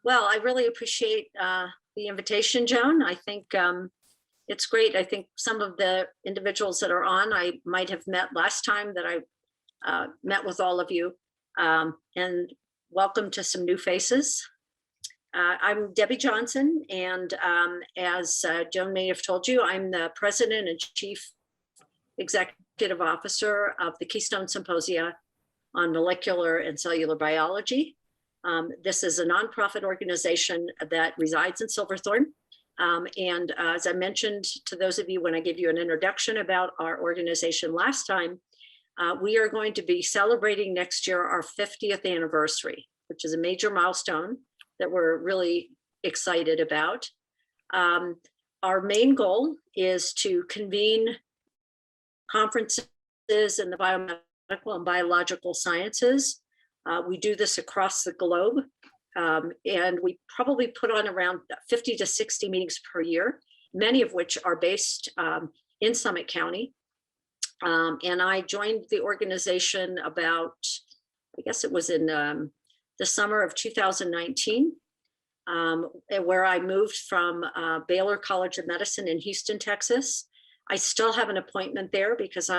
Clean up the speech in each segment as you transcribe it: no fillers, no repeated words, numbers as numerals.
Well, I really appreciate the invitation, Joan. I think it's great. I think some of the individuals that are on, I might have met last time that I met with all of you. And welcome to some new faces. I'm Debbie Johnson, and as Joan may have told you, I'm the President and Chief Executive Officer of the Keystone Symposia on Molecular and Cellular Biology. This is a nonprofit organization that resides in Silverthorne. And as I mentioned to those of you when I gave you an introduction about our organization last time, we are going to be celebrating next year our 50th anniversary, which is a major milestone that we're really excited about. Our main goal is to convene conferences in the biomedical and biological sciences. We do this across the globe, and we probably put on around 50 to 60 meetings per year, many of which are based in Summit County. And I joined the organization about, I guess it was in the summer of 2019, where I moved from Baylor College of Medicine in Houston, Texas. I still have an appointment there because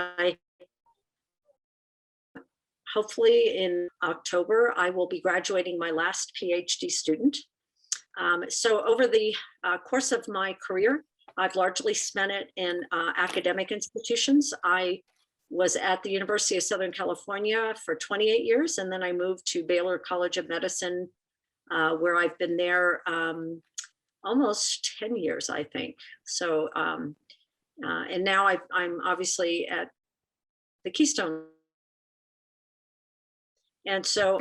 hopefully in October, I will be graduating my last PhD student. So over the course of my career, I've largely spent it in academic institutions. I was at the University of Southern California for 28 years, and then I moved to Baylor College of Medicine, where I've been there almost 10 years, I think. So, and now I'm obviously at the Keystone. And so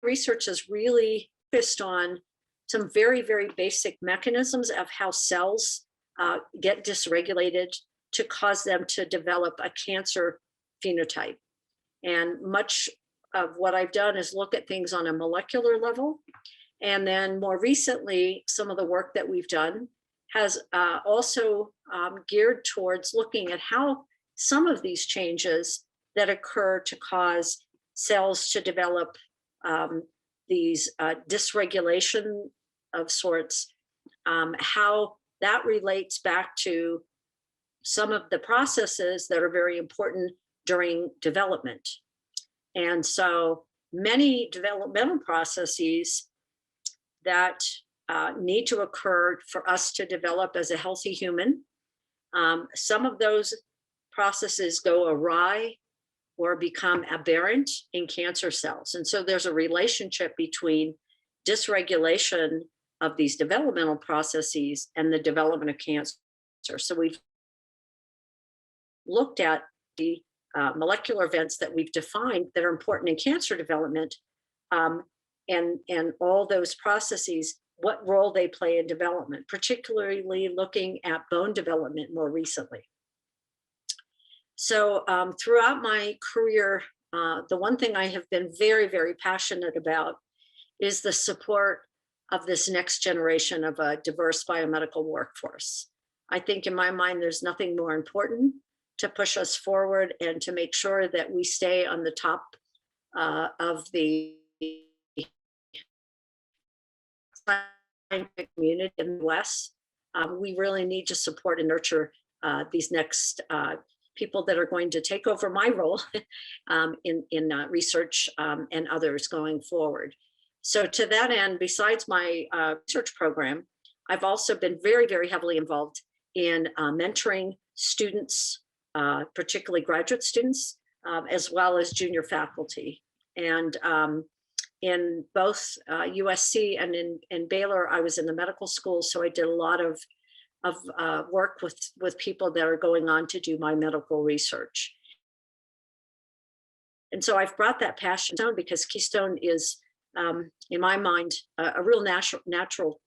research is really focused on some very, very basic mechanisms of how cells get dysregulated to cause them to develop a cancer phenotype. And much of what I've done is look at things on a molecular level. And then more recently, some of the work that we've done has also geared towards looking at how some of these changes that occur to cause cells to develop these dysregulation of sorts, how that relates back to some of the processes that are very important during development. And so many developmental processes that need to occur for us to develop as a healthy human, some of those processes go awry or become aberrant in cancer cells. And so there's a relationship between dysregulation of these developmental processes and the development of cancer. So we've looked at the molecular events that we've defined that are important in cancer development, and all those processes, what role they play in development, particularly looking at bone development more recently. So throughout my career, the one thing I have been very, very passionate about is the support of this next generation of a diverse biomedical workforce. I think in my mind, there's nothing more important to push us forward and to make sure that we stay on the top of the scientific community in the West. We really need to support and nurture these next people that are going to take over my role in research and others going forward. So to that end, besides my research program, I've also been very, very heavily involved in mentoring students, particularly graduate students, as well as junior faculty. And in both USC and in Baylor, I was in the medical school, so I did a lot of work with people that are going on to do my medical research. And so I've brought that passion down because Keystone is, in my mind, a real national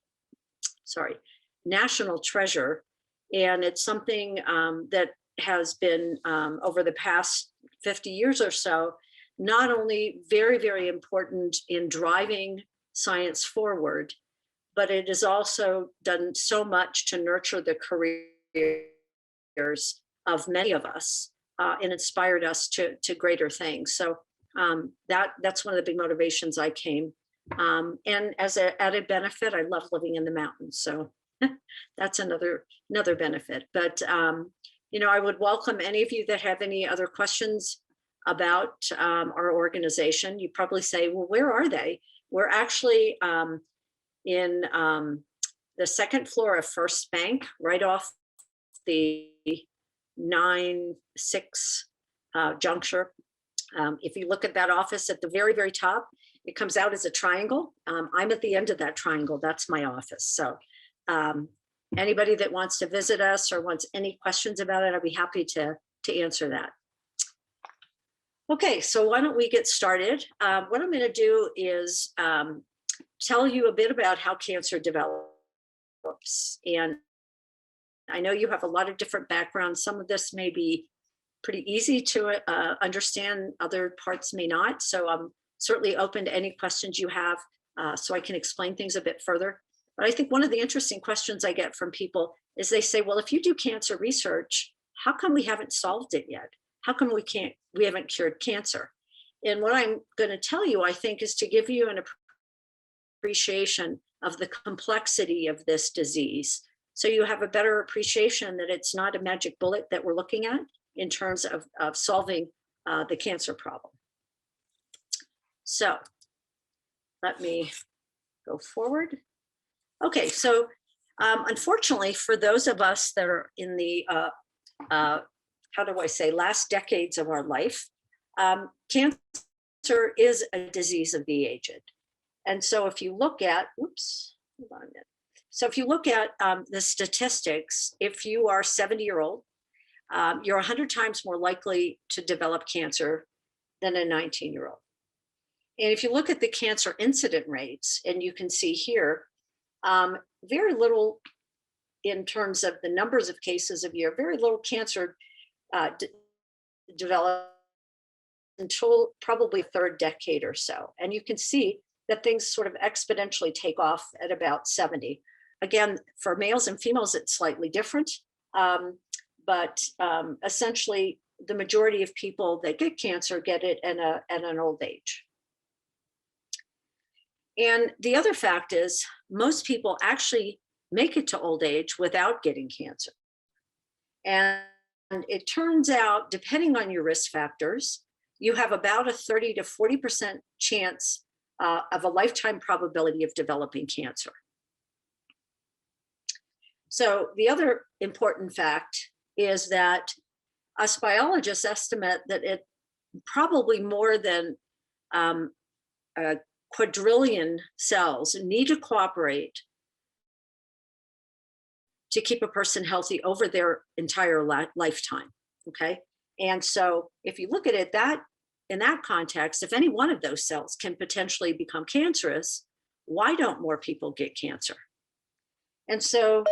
treasure. And it's something that has been, over the past 50 years or so, not only very, very important in driving science forward, but it has also done so much to nurture the careers of many of us and inspired us to greater things. So that's one of the big motivations I came And as an added benefit, I love living in the mountains. So that's another benefit. But, you know, I would welcome any of you that have any other questions about our organization. You probably say, well, where are they? We're actually in the second floor of First Bank, right off the 9-6 juncture. If you look at that office at the very, very top, it comes out as a triangle. I'm at the end of that triangle. That's my office. So anybody that wants to visit us or wants any questions about it, I'd be happy to answer that. Okay, so why don't we get started? What I'm going to do is tell you a bit about how cancer develops. And I know you have a lot of different backgrounds. Some of this may be pretty easy to understand, other parts may not. So I'm certainly open to any questions you have so I can explain things a bit further. But I think one of the interesting questions I get from people is they say, well, if you do cancer research, how come we haven't solved it yet? How come we haven't cured cancer? And what I'm going to tell you, I think, is to give you an appreciation of the complexity of this disease. So you have a better appreciation that it's not a magic bullet that we're looking at in terms of solving the cancer problem. So let me go forward. Okay, so unfortunately, for those of us that are in the, how do I say, last decades of our life, cancer is a disease of the aged. And so if you look at, oops, hold on a minute. So if you look at the statistics, if you are 70-year-old, you're 100 times more likely to develop cancer than a 19-year-old. And if you look at the cancer incident rates, and you can see here, very little in terms of the numbers of cases a year, very little cancer developed until probably third decade or so. And you can see that things sort of exponentially take off at about 70. Again, for males and females, it's slightly different. But essentially, the majority of people that get cancer get it at an old age. And the other fact is, most people actually make it to old age without getting cancer. And it turns out, depending on your risk factors, you have about a 30 to 40% chance of a lifetime probability of developing cancer. So the other important fact is that us biologists estimate that it probably more than a quadrillion cells need to cooperate to keep a person healthy over their entire lifetime, okay? And so if you look at it in that context, if any one of those cells can potentially become cancerous, why don't more people get cancer? And so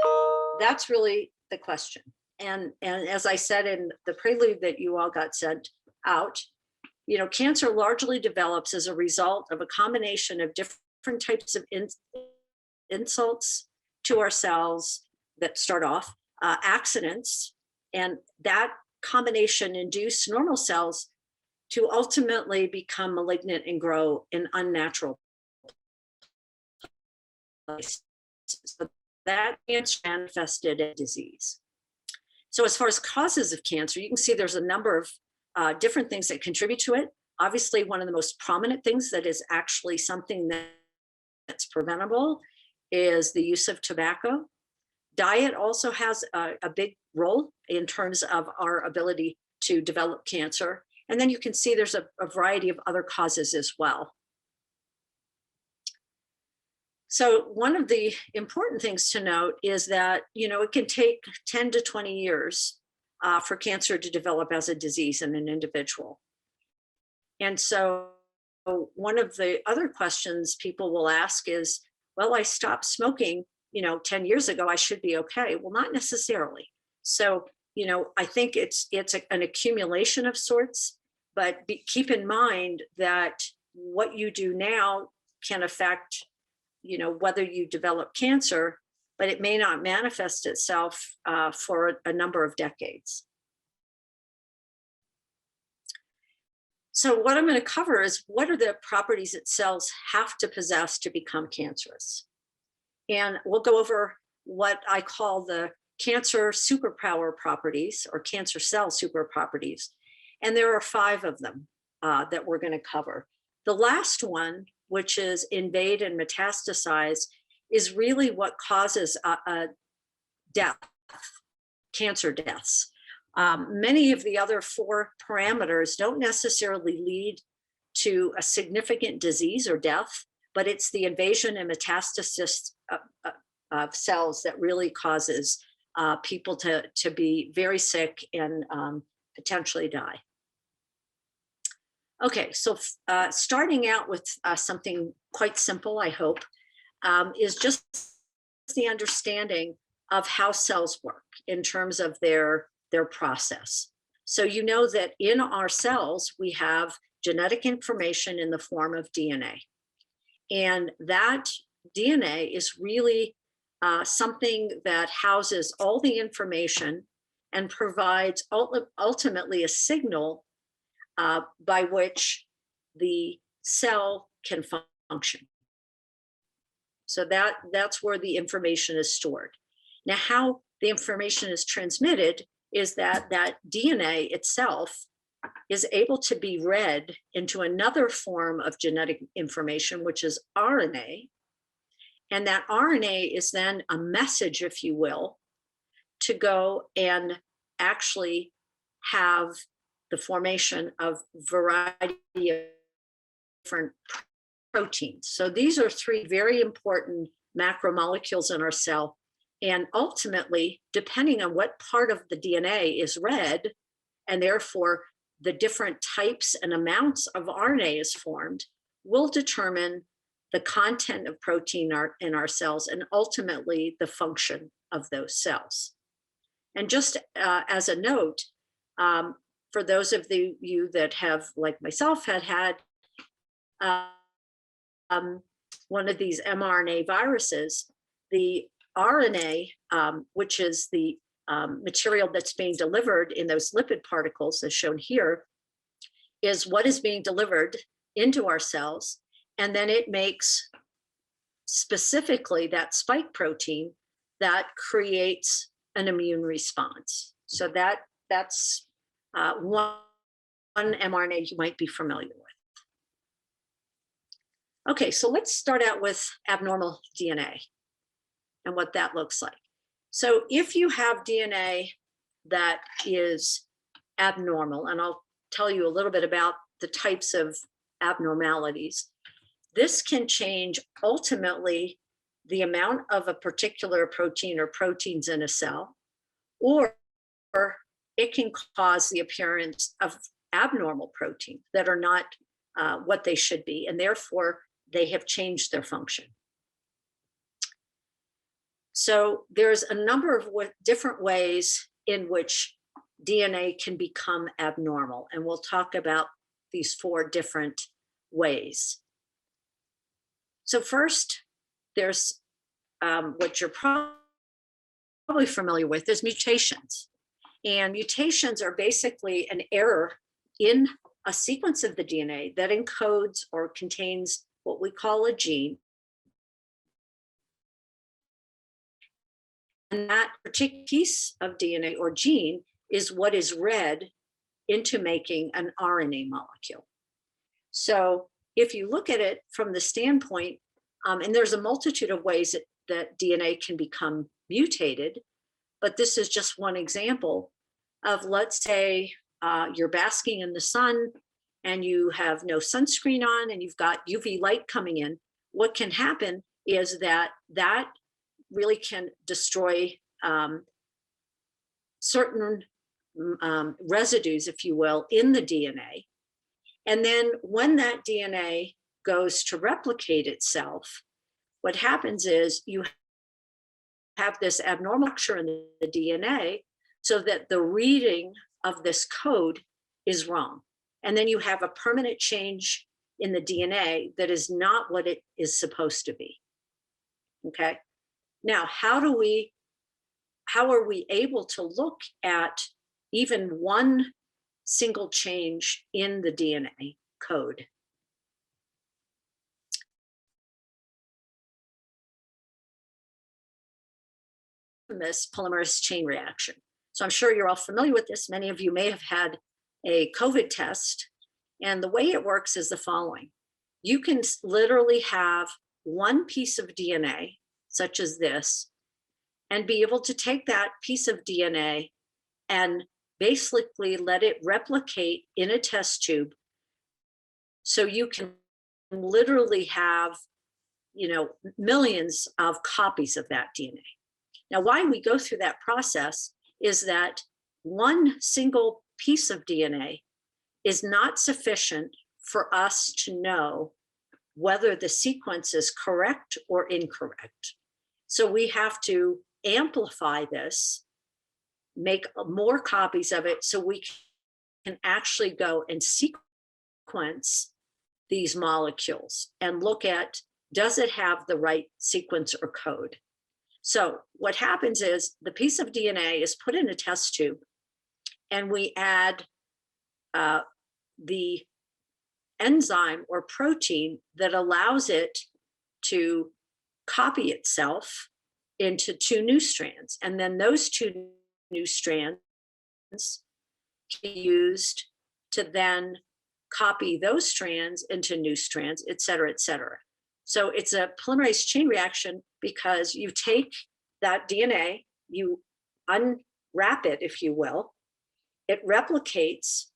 that's really the question. And as I said in the prelude that you all got sent out, you know, cancer largely develops as a result of a combination of different types of insults to our cells that start off, accidents, and that combination induce normal cells to ultimately become malignant and grow in unnatural places. So that cancer manifested as disease. So as far as causes of cancer, you can see there's a number of different things that contribute to it. Obviously, one of the most prominent things that is actually something that's preventable is the use of tobacco. Diet also has a big role in terms of our ability to develop cancer. And then you can see there's a variety of other causes as well. So one of the important things to note is that, you know, it can take 10 to 20 years for cancer to develop as a disease in an individual. And so one of the other questions people will ask is, well, I stopped smoking, you know, 10 years ago, I should be okay. Well, not necessarily. So, you know, I think it's an accumulation of sorts, but keep in mind that what you do now can affect, you know, whether you develop cancer, but it may not manifest itself for a number of decades. So what I'm going to cover is what are the properties that cells have to possess to become cancerous. And we'll go over what I call the cancer superpower properties or cancer cell super properties. And there are 5 of them that we're going to cover. The last one, which is invade and metastasize, is really what causes a death, cancer deaths. Many of the other 4 parameters don't necessarily lead to a significant disease or death, but it's the invasion and metastasis of cells that really causes people to be very sick and potentially die. Okay, so starting out with something quite simple, I hope, is just the understanding of how cells work in terms of their process. So you know that in our cells, we have genetic information in the form of DNA. And that DNA is really something that houses all the information and provides ultimately a signal by which the cell can function. So that's where the information is stored. Now, how the information is transmitted is that DNA itself is able to be read into another form of genetic information, which is RNA. And that RNA is then a message, if you will, to go and actually have the formation of variety of different proteins. So these are 3 very important macromolecules in our cell. And ultimately, depending on what part of the DNA is read, and therefore the different types and amounts of RNA is formed, will determine the content of protein in our cells and ultimately the function of those cells. And just as a note, for those of you that have, like myself, had one of these mRNA viruses, the RNA, which is the material that's being delivered in those lipid particles, as shown here, is what is being delivered into our cells. And then it makes specifically that spike protein that creates an immune response. So that's one mRNA you might be familiar with. Okay, so let's start out with abnormal DNA and what that looks like. So if you have DNA that is abnormal, and I'll tell you a little bit about the types of abnormalities, this can change ultimately the amount of a particular protein or proteins in a cell, or it can cause the appearance of abnormal proteins that are not what they should be, and therefore they have changed their function. So there's a number of different ways in which DNA can become abnormal, and we'll talk about these 4 different ways. So first, there's what you're probably familiar with is mutations. And mutations are basically an error in a sequence of the DNA that encodes or contains what we call a gene. And that particular piece of DNA or gene is what is read into making an RNA molecule. So if you look at it from the standpoint, and there's a multitude of ways that DNA can become mutated, but this is just one example of, let's say, you're basking in the sun and you have no sunscreen on and you've got UV light coming in. What can happen is that really can destroy certain residues, if you will, in the DNA. And then when that DNA goes to replicate itself, what happens is you have this abnormal structure in the DNA so that the reading of this code is wrong. And then you have a permanent change in the DNA that is not what it is supposed to be. Okay. Now, how are we able to look at even one single change in the DNA code. This polymerase chain reaction. So I'm sure you're all familiar with this. Many of you may have had a COVID test. And the way it works is the following. You can literally have one piece of DNA, such as this, and be able to take that piece of DNA and basically let it replicate in a test tube. So you can literally have, millions of copies of that DNA. Now, why we go through that process is that one single piece of DNA is not sufficient for us to know whether the sequence is correct or incorrect. So we have to amplify this, make more copies of it so we can actually go and sequence these molecules and look at, does it have the right sequence or code? So what happens is the piece of DNA is put in a test tube, and we add the enzyme or protein that allows it to copy itself into 2 new strands. And then those 2 new strands can be used to then copy those strands into new strands, et cetera, et cetera. So it's a polymerase chain reaction because you take that DNA, you unwrap it, if you will, it replicates,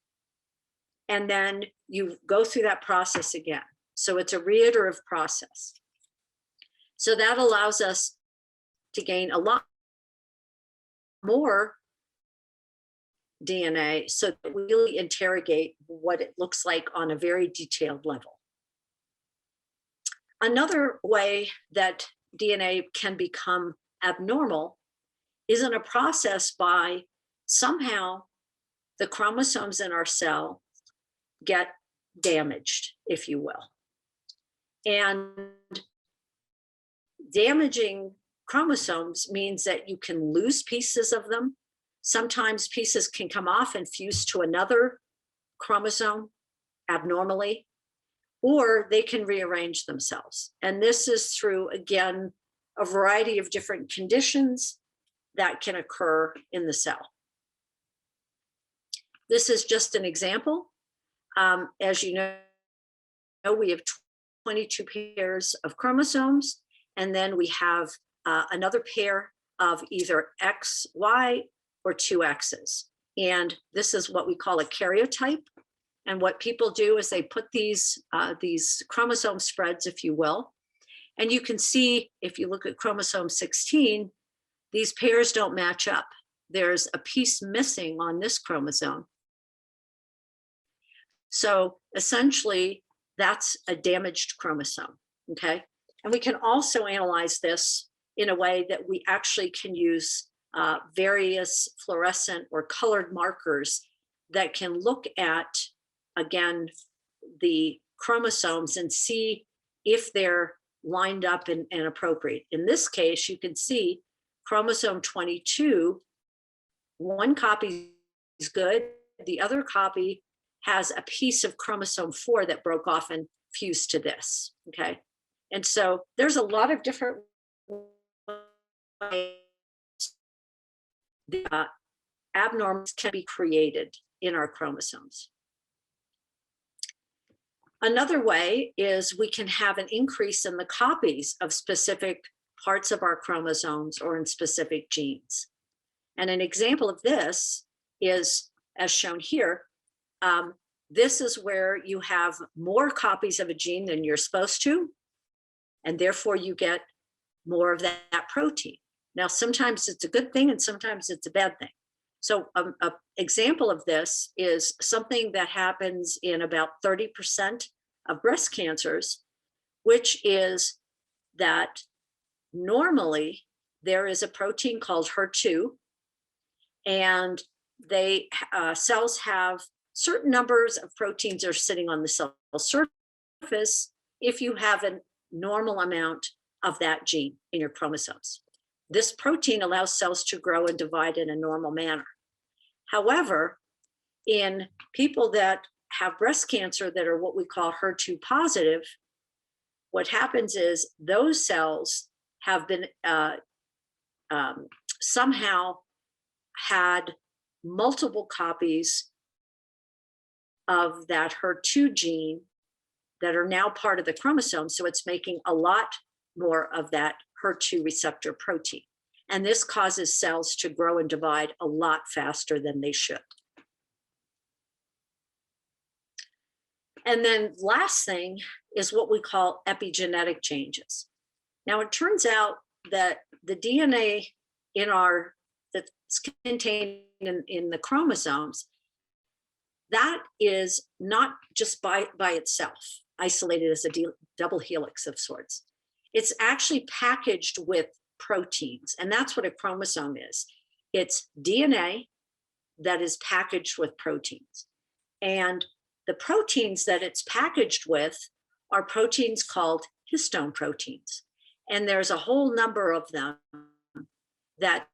and then you go through that process again. So it's a reiterative process. So that allows us to gain a lot more DNA so that we really interrogate what it looks like on a very detailed level. Another way that DNA can become abnormal is in a process by somehow the chromosomes in our cell get damaged, if you will. And damaging chromosomes means that you can lose pieces of them. Sometimes pieces can come off and fuse to another chromosome abnormally, or they can rearrange themselves. And this is through, again, a variety of different conditions that can occur in the cell. This is just an example. As you know, we have 22 pairs of chromosomes, and then we have another pair of either X, Y, or 2 X's. And this is what we call a karyotype. And what people do is they put these chromosome spreads, if you will, and you can see, if you look at chromosome 16, these pairs don't match up. There's a piece missing on this chromosome. So essentially, that's a damaged chromosome, okay? And we can also analyze this in a way that we actually can use various fluorescent or colored markers that can look at, again, the chromosomes and see if they're lined up and appropriate. In this case, you can see chromosome 22, one copy is good, the other copy has a piece of chromosome 4 that broke off and fused to this, okay? And so there's a lot of different ways that abnormals can be created in our chromosomes. Another way is we can have an increase in the copies of specific parts of our chromosomes or in specific genes. And an example of this is, as shown here, this is where you have more copies of a gene than you're supposed to, and therefore you get more of that protein. Now, sometimes it's a good thing and sometimes it's a bad thing. So an example of this is something that happens in about 30% of breast cancers, which is that normally there is a protein called HER2, and cells have certain numbers of proteins are sitting on the cell surface if you have a normal amount of that gene in your chromosomes. This protein allows cells to grow and divide in a normal manner. However, in people that have breast cancer that are what we call HER2 positive, what happens is those cells have been somehow had multiple copies of that HER2 gene that are now part of the chromosome. So it's making a lot more of that HER2 receptor protein. And this causes cells to grow and divide a lot faster than they should. And then last thing is what we call epigenetic changes. Now it turns out that the DNA that's contained in the chromosomes, that is not just by itself, isolated as a double helix of sorts. It's actually packaged with proteins, and that's what a chromosome is. It's DNA that is packaged with proteins. And the proteins that it's packaged with are proteins called histone proteins. And there's a whole number of them that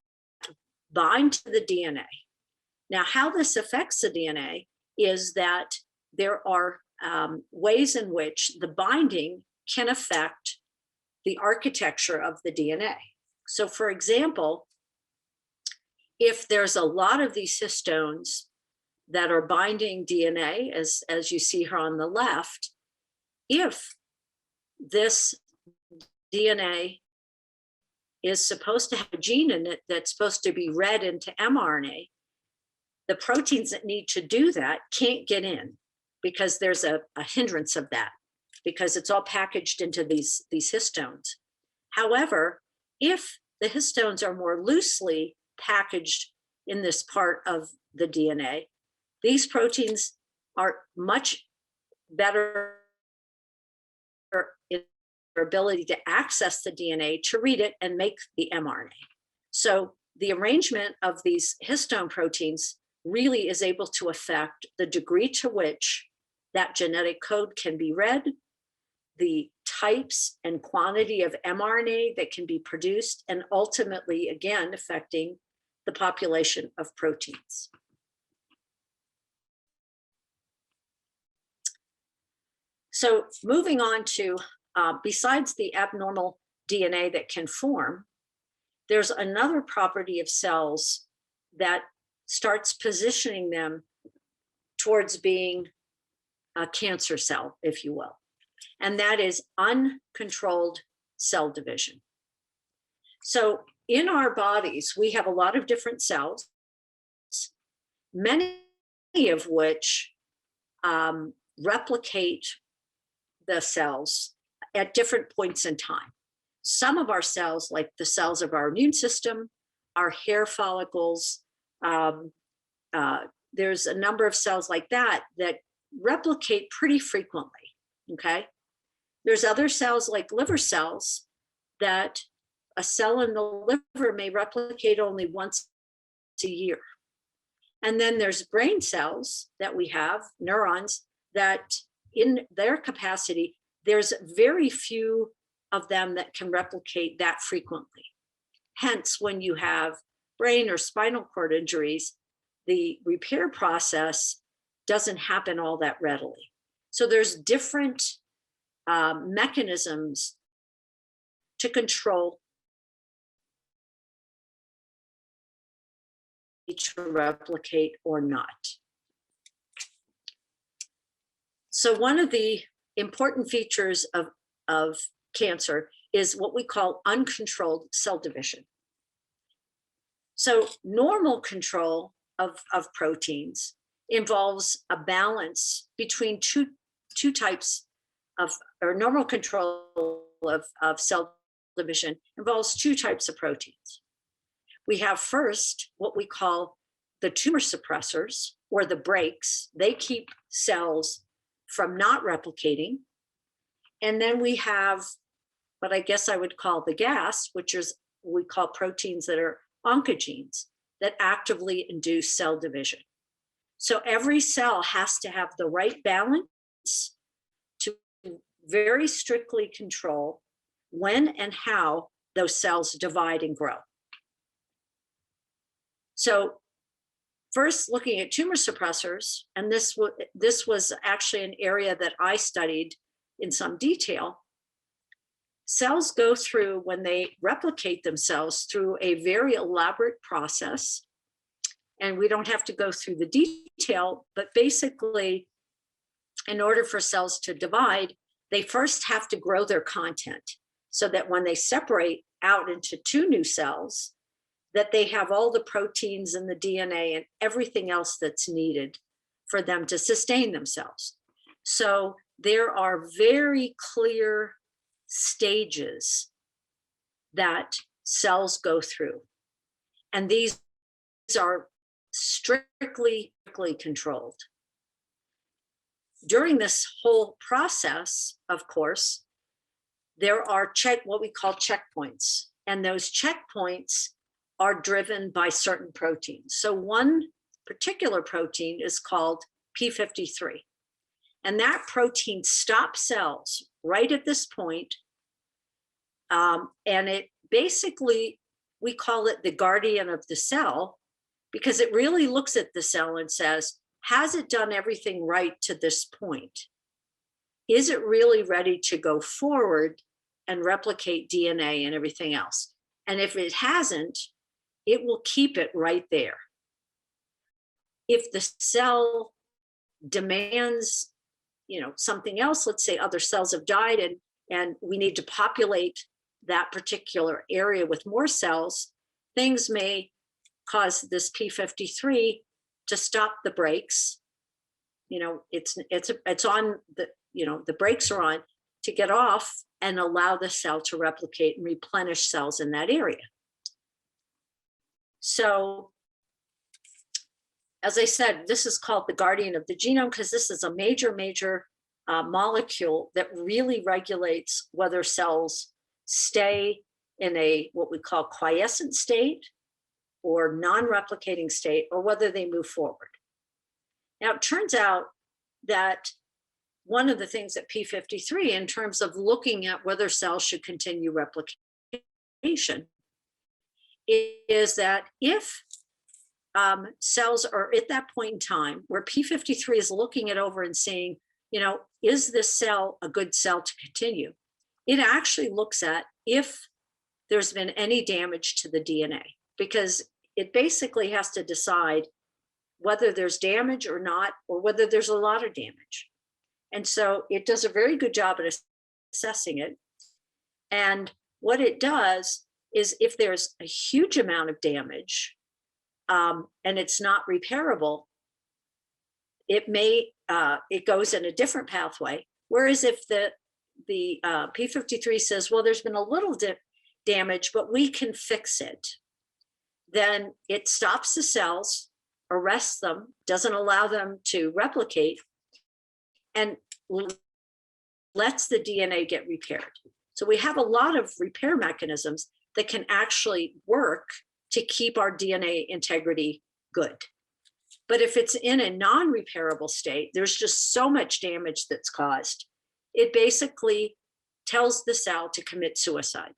bind to the DNA. Now, how this affects the DNA is that there are ways in which the binding can affect the architecture of the DNA. So for example, if there's a lot of these histones that are binding DNA, as you see here on the left, if this DNA is supposed to have a gene in it that's supposed to be read into mRNA, the proteins that need to do that can't get in because there's a hindrance of that, because it's all packaged into these histones. However, if the histones are more loosely packaged in this part of the DNA, these proteins are much better in their ability to access the DNA to read it and make the mRNA. So the arrangement of these histone proteins really is able to affect the degree to which that genetic code can be read, the types and quantity of mRNA that can be produced, and ultimately, again, affecting the population of proteins. So moving on to, besides the abnormal DNA that can form, there's another property of cells that starts positioning them towards being a cancer cell, if you will. And that is uncontrolled cell division. So in our bodies, we have a lot of different cells, many of which replicate the cells at different points in time. Some of our cells, like the cells of our immune system, our hair follicles, there's a number of cells like that that replicate pretty frequently, okay? There's other cells like liver cells that a cell in the liver may replicate only once a year. And then there's brain cells that we have, neurons, that in their capacity, there's very few of them that can replicate that frequently. Hence, when you have brain or spinal cord injuries, the repair process doesn't happen all that readily. So there's different mechanisms to control to replicate or not. So one of the important features of cancer is what we call uncontrolled cell division. So normal control of proteins involves a balance between two types of, or normal control of cell division involves two types of proteins. We have first what we call the tumor suppressors, or the brakes. They keep cells from not replicating. And then we have what I guess I would call the gas, which is we call proteins that are oncogenes that actively induce cell division. So every cell has to have the right balance to very strictly control when and how those cells divide and grow. So first looking at tumor suppressors, and this was actually an area that I studied in some detail. Cells go through, when they replicate themselves, through a very elaborate process. And we don't have to go through the detail, but basically, in order for cells to divide, they first have to grow their content so that when they separate out into two new cells, that they have all the proteins and the DNA and everything else that's needed for them to sustain themselves. So there are very clear stages that cells go through. And these are strictly controlled. During this whole process, of course, there are what we call checkpoints. And those checkpoints are driven by certain proteins. So one particular protein is called p53. And that protein stops cells right at this point. And it basically, we call it the guardian of the cell, because it really looks at the cell and says, has it done everything right to this point? Is it really ready to go forward and replicate DNA and everything else? And if it hasn't, it will keep it right there. If the cell demands, something else, let's say other cells have died and we need to populate that particular area with more cells, things may cause this p53 to stop the brakes. It's on the, the brakes are on to get off and allow the cell to replicate and replenish cells in that area. So, as I said, this is called the guardian of the genome because this is a major molecule that really regulates whether cells stay in a what we call quiescent state or non-replicating state, or whether they move forward. Now, it turns out that one of the things at p53, in terms of looking at whether cells should continue replication, is that if cells are at that point in time where p53 is looking it over and saying, is this cell a good cell to continue? It actually looks at if there's been any damage to the DNA, because it basically has to decide whether there's damage or not, or whether there's a lot of damage. And so it does a very good job at assessing it. And what it does is if there's a huge amount of damage and it's not repairable, it goes in a different pathway. Whereas if the p53 says, well, there's been a little damage, but we can fix it, then it stops the cells, arrests them, doesn't allow them to replicate, and lets the DNA get repaired. So we have a lot of repair mechanisms that can actually work to keep our DNA integrity good. But if it's in a non-repairable state, there's just so much damage that's caused, it basically tells the cell to commit suicide.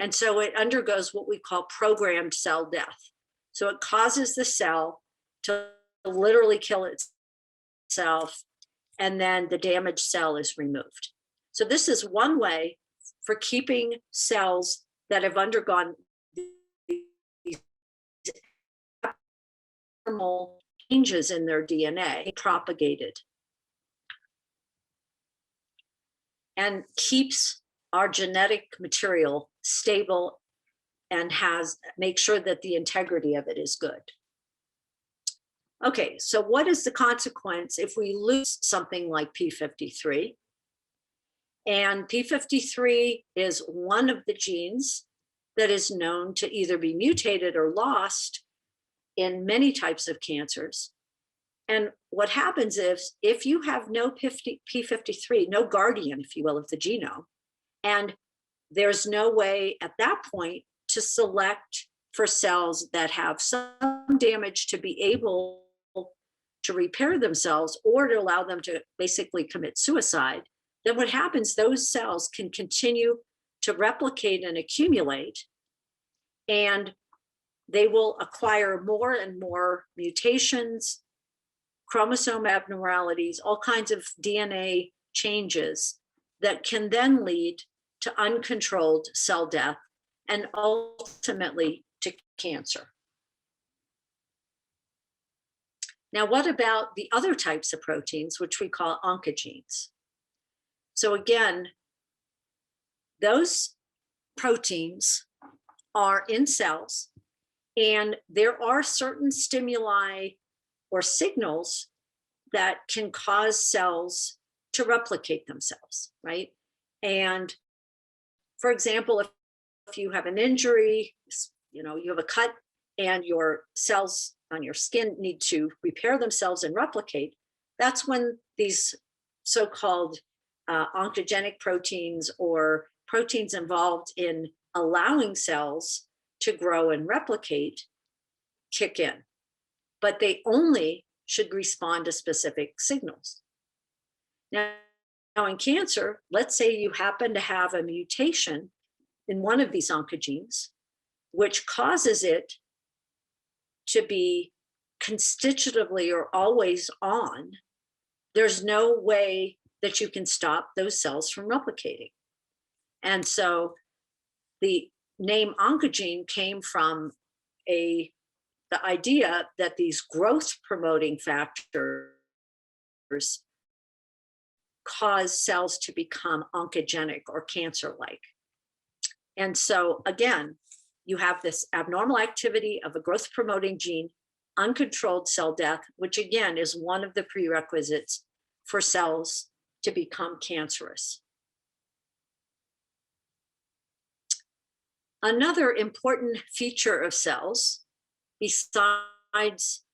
And so it undergoes what we call programmed cell death. So it causes the cell to literally kill itself, and then the damaged cell is removed. So this is one way for keeping cells that have undergone these abnormal changes in their DNA propagated, and keeps our genetic material stable and make sure that the integrity of it is good. Okay, so what is the consequence if we lose something like p53? And p53 is one of the genes that is known to either be mutated or lost in many types of cancers. And what happens is if you have no p53, no guardian, if you will, of the genome, and there's no way at that point to select for cells that have some damage to be able to repair themselves or to allow them to basically commit suicide, then what happens, those cells can continue to replicate and accumulate. And they will acquire more and more mutations, chromosome abnormalities, all kinds of DNA changes that can then lead to uncontrolled cell death and ultimately to cancer. Now, what about the other types of proteins, which we call oncogenes? So again, those proteins are in cells, and there are certain stimuli or signals that can cause cells to replicate themselves, right? And for example, if you have an injury, you have a cut and your cells on your skin need to repair themselves and replicate, that's when these so-called oncogenic proteins or proteins involved in allowing cells to grow and replicate kick in. But they only should respond to specific signals. Now in cancer, let's say you happen to have a mutation in one of these oncogenes, which causes it to be constitutively or always on. There's no way that you can stop those cells from replicating. And so the name oncogene came from the idea that these growth promoting factors cause cells to become oncogenic or cancer-like. And so again, you have this abnormal activity of a growth promoting gene, uncontrolled cell death, which again is one of the prerequisites for cells to become cancerous. Another important feature of cells, besides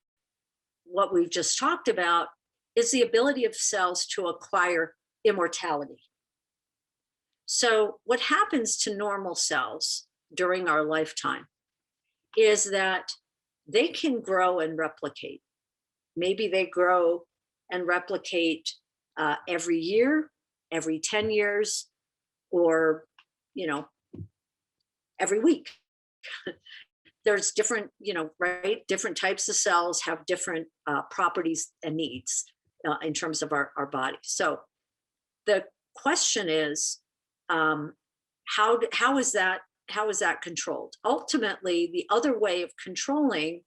what we've just talked about, is the ability of cells to acquire immortality. So what happens to normal cells during our lifetime is that they can grow and replicate. Maybe they grow and replicate every year, every 10 years, or every week. There's different, right? Different types of cells have different properties and needs in terms of our body. So the question is, how is that controlled? Ultimately, the other way of controlling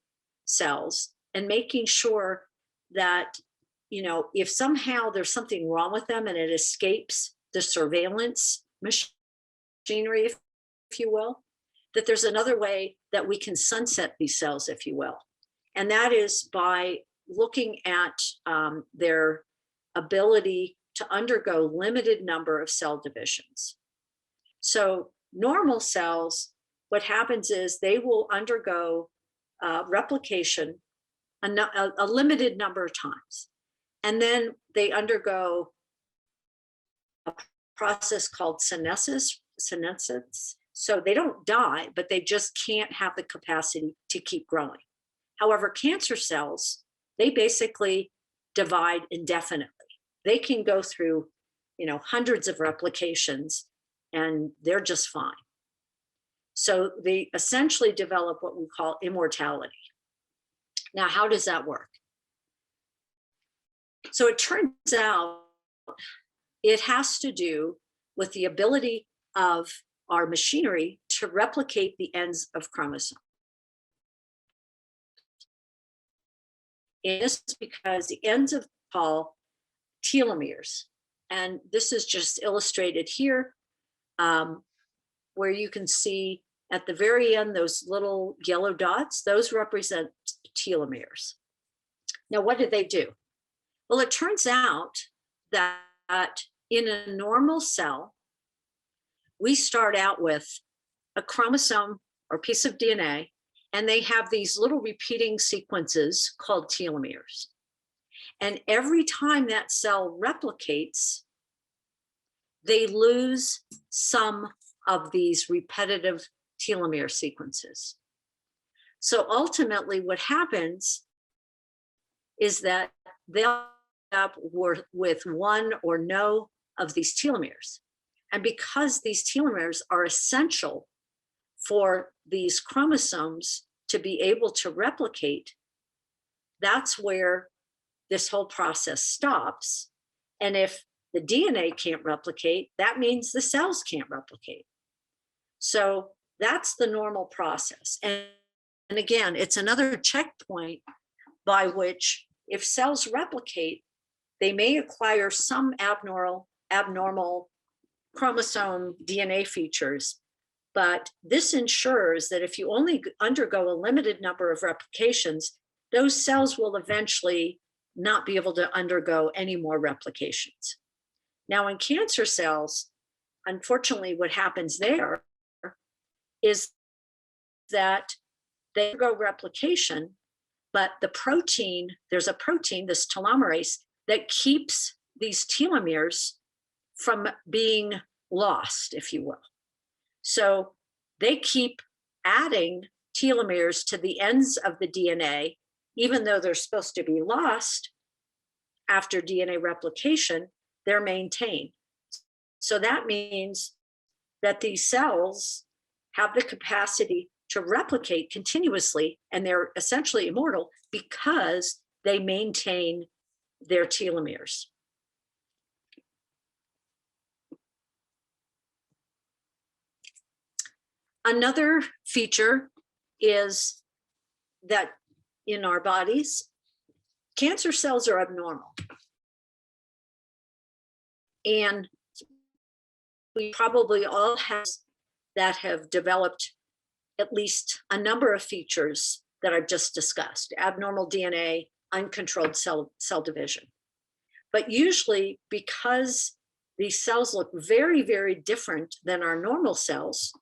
cells and making sure that, if somehow there's something wrong with them and it escapes the surveillance machinery, if you will, that there's another way that we can sunset these cells, if you will. And that is by looking at their ability to undergo limited number of cell divisions. So normal cells, what happens is they will undergo replication a limited number of times. And then they undergo a process called senescence. So they don't die, but they just can't have the capacity to keep growing. However, cancer cells, they basically divide indefinitely. They can go through, hundreds of replications and they're just fine. So they essentially develop what we call immortality. Now, how does that work? So it turns out it has to do with the ability of our machinery to replicate the ends of chromosomes. And this is because the ends of called telomeres. And this is just illustrated here, where you can see at the very end, those little yellow dots, those represent telomeres. Now, what do they do? Well, it turns out that in a normal cell, we start out with a chromosome or piece of DNA, and they have these little repeating sequences called telomeres. And every time that cell replicates, they lose some of these repetitive telomere sequences. So ultimately what happens is that they'll end up with one or no of these telomeres. And because these telomeres are essential for these chromosomes to be able to replicate, that's where this whole process stops. And if the DNA can't replicate, that means the cells can't replicate. So that's the normal process. And again, it's another checkpoint by which if cells replicate, they may acquire some abnormal chromosome DNA features. But this ensures that if you only undergo a limited number of replications, those cells will eventually not be able to undergo any more replications. Now, in cancer cells, unfortunately, what happens there is that they undergo replication, but the protein, there's a protein, this telomerase, that keeps these telomeres from being lost, if you will. So they keep adding telomeres to the ends of the DNA, even though they're supposed to be lost after DNA replication, they're maintained. So that means that these cells have the capacity to replicate continuously, and they're essentially immortal because they maintain their telomeres. Another feature is that in our bodies, cancer cells are abnormal. And we probably all have developed at least a number of features that I've just discussed: abnormal DNA, uncontrolled cell division. But usually, because these cells look very, very different than our normal cells,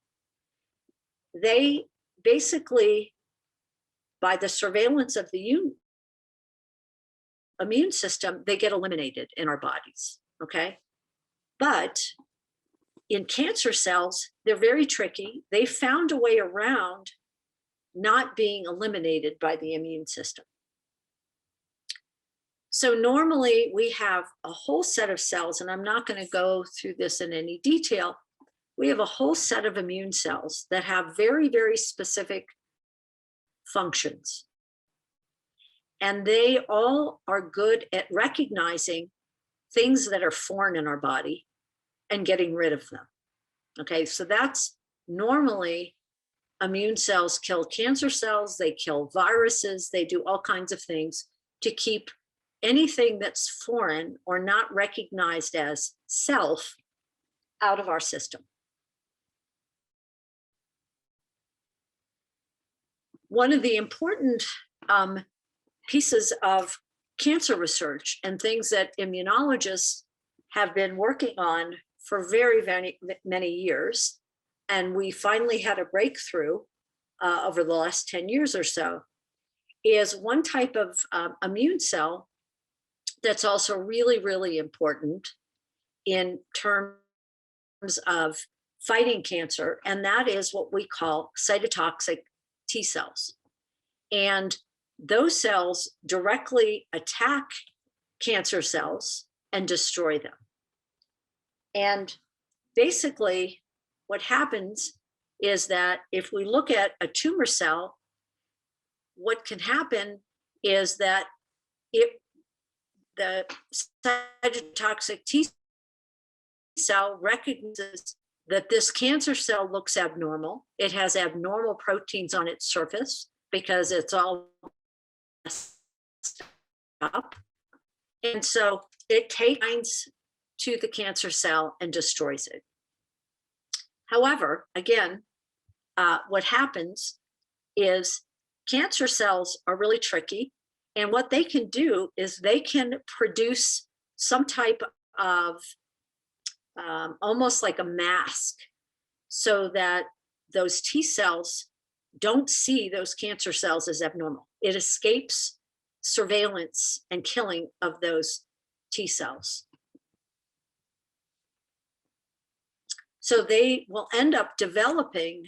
they basically, by the surveillance of the immune system, they get eliminated in our bodies, okay? But in cancer cells, they're very tricky. They found a way around not being eliminated by the immune system. So normally we have a whole set of cells, and I'm not going to go through this in any detail. We have a whole set of immune cells that have very, very specific functions. And they all are good at recognizing things that are foreign in our body and getting rid of them. Okay, so that's normally immune cells kill cancer cells, they kill viruses, they do all kinds of things to keep anything that's foreign or not recognized as self out of our system. One of the important pieces of cancer research and things that immunologists have been working on for very, very many years, and we finally had a breakthrough over the last 10 years or so, is one type of immune cell that's also really, really important in terms of fighting cancer, and that is what we call cytotoxic T cells. And those cells directly attack cancer cells and destroy them. And basically, what happens is that if we look at a tumor cell, what can happen is that the cytotoxic T cell recognizes that this cancer cell looks abnormal. It has abnormal proteins on its surface because it's all messed up. And so it binds to the cancer cell and destroys it. However, again, what happens is cancer cells are really tricky. And what they can do is they can produce some type of almost like a mask so that those T cells don't see those cancer cells as abnormal. It escapes surveillance and killing of those T cells. So they will end up developing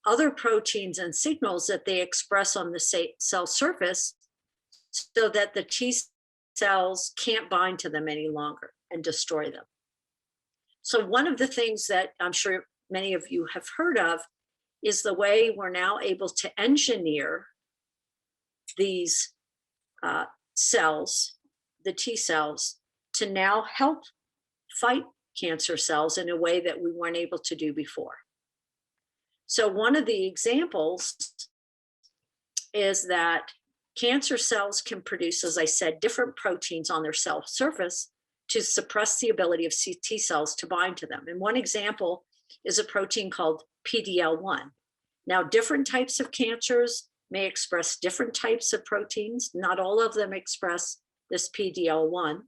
other proteins and signals that they express on the cell surface so that the T cells can't bind to them any longer and destroy them. So one of the things that I'm sure many of you have heard of is the way we're now able to engineer these cells, the T cells, to now help fight cancer cells in a way that we weren't able to do before. So one of the examples is that cancer cells can produce, as I said, different proteins on their cell surface to suppress the ability of T cells to bind to them. And one example is a protein called PD-L1. Now, different types of cancers may express different types of proteins. Not all of them express this PD-L1.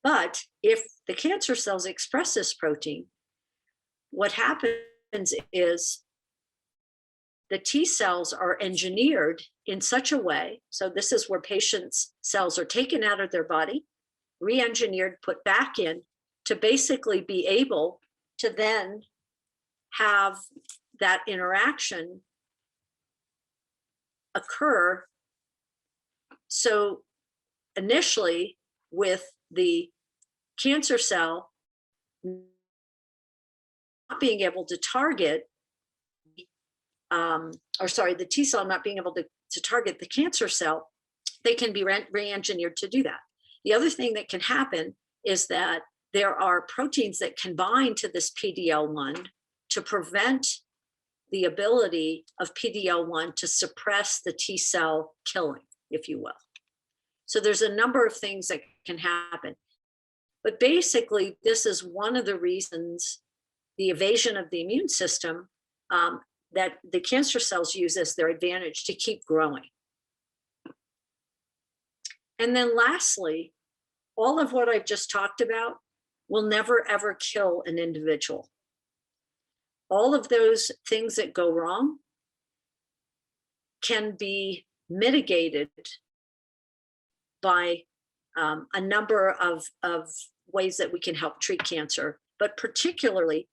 But if the cancer cells express this protein, what happens is the T cells are engineered in such a way, so this is where patients' cells are taken out of their body, re-engineered, put back in, to basically be able to then have that interaction occur. So initially, with the cancer cell not being able to target, the T cell not being able to target the cancer cell, they can be re-engineered to do that. The other thing that can happen is that there are proteins that can bind to this PD-L1 to prevent the ability of PD-L1 to suppress the T cell killing, if you will. So there's a number of things that can happen. But basically, this is one of the reasons the evasion of the immune system that the cancer cells use as their advantage to keep growing. And then lastly, all of what I've just talked about will never, ever kill an individual. All of those things that go wrong can be mitigated by a number of ways that we can help treat cancer, but particularly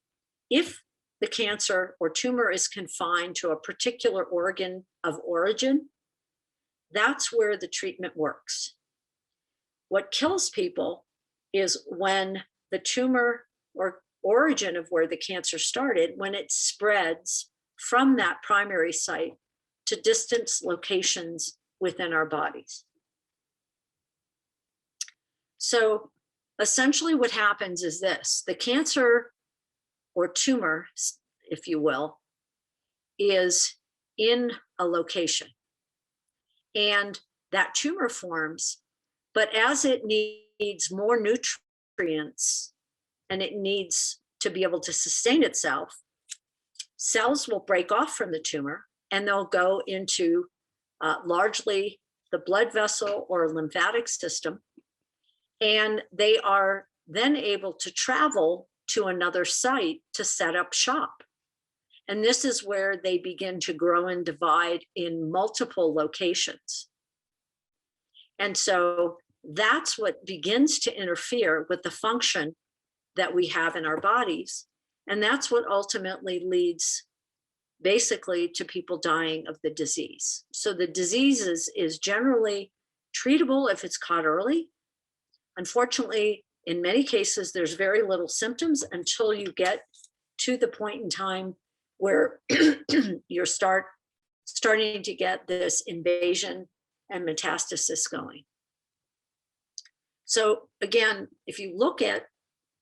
if the cancer or tumor is confined to a particular organ of origin, that's where the treatment works. What kills people is when the tumor or origin of where the cancer started, when it spreads from that primary site to distant locations within our bodies. So essentially what happens is this: the cancer or tumor, if you will, is in a location and that tumor forms, but as it needs more nutrients and it needs to be able to sustain itself, cells will break off from the tumor and they'll go into largely the blood vessel or lymphatic system. And they are then able to travel to another site to set up shop. And this is where they begin to grow and divide in multiple locations. And so that's what begins to interfere with the function that we have in our bodies. And that's what ultimately leads basically to people dying of the disease. So the disease is generally treatable if it's caught early. Unfortunately, in many cases, there's very little symptoms until you get to the point in time where you're starting to get this invasion and metastasis going. So again, if you look at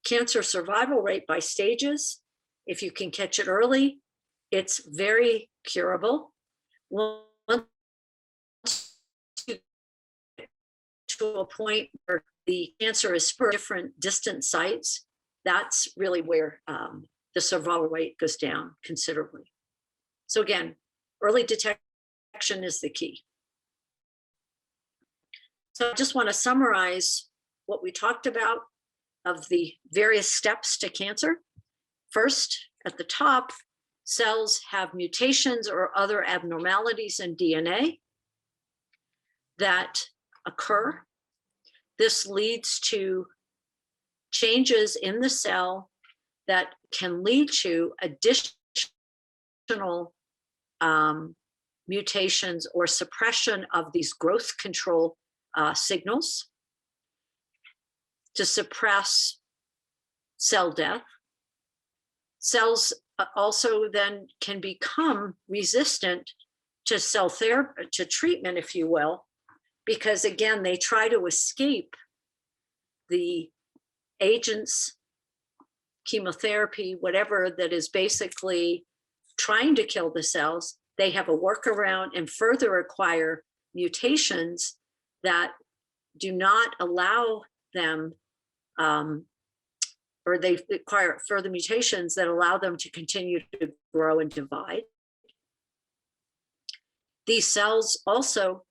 cancer survival rate by stages, if you can catch it early, it's very curable. Once you get to a point where the cancer is spread to different distant sites, that's really where the survival rate goes down considerably. So again, early detection is the key. So I just want to summarize what we talked about of the various steps to cancer. First, at the top, cells have mutations or other abnormalities in DNA that occur. This leads to changes in the cell that can lead to additional mutations or suppression of these growth control signals to suppress cell death. Cells also then can become resistant to cell therapy, to treatment, if you will, because again, they try to escape the agents, chemotherapy, whatever that is basically trying to kill the cells. They have a workaround and further acquire mutations that do not allow them, or they acquire further mutations that allow them to continue to grow and divide. These cells also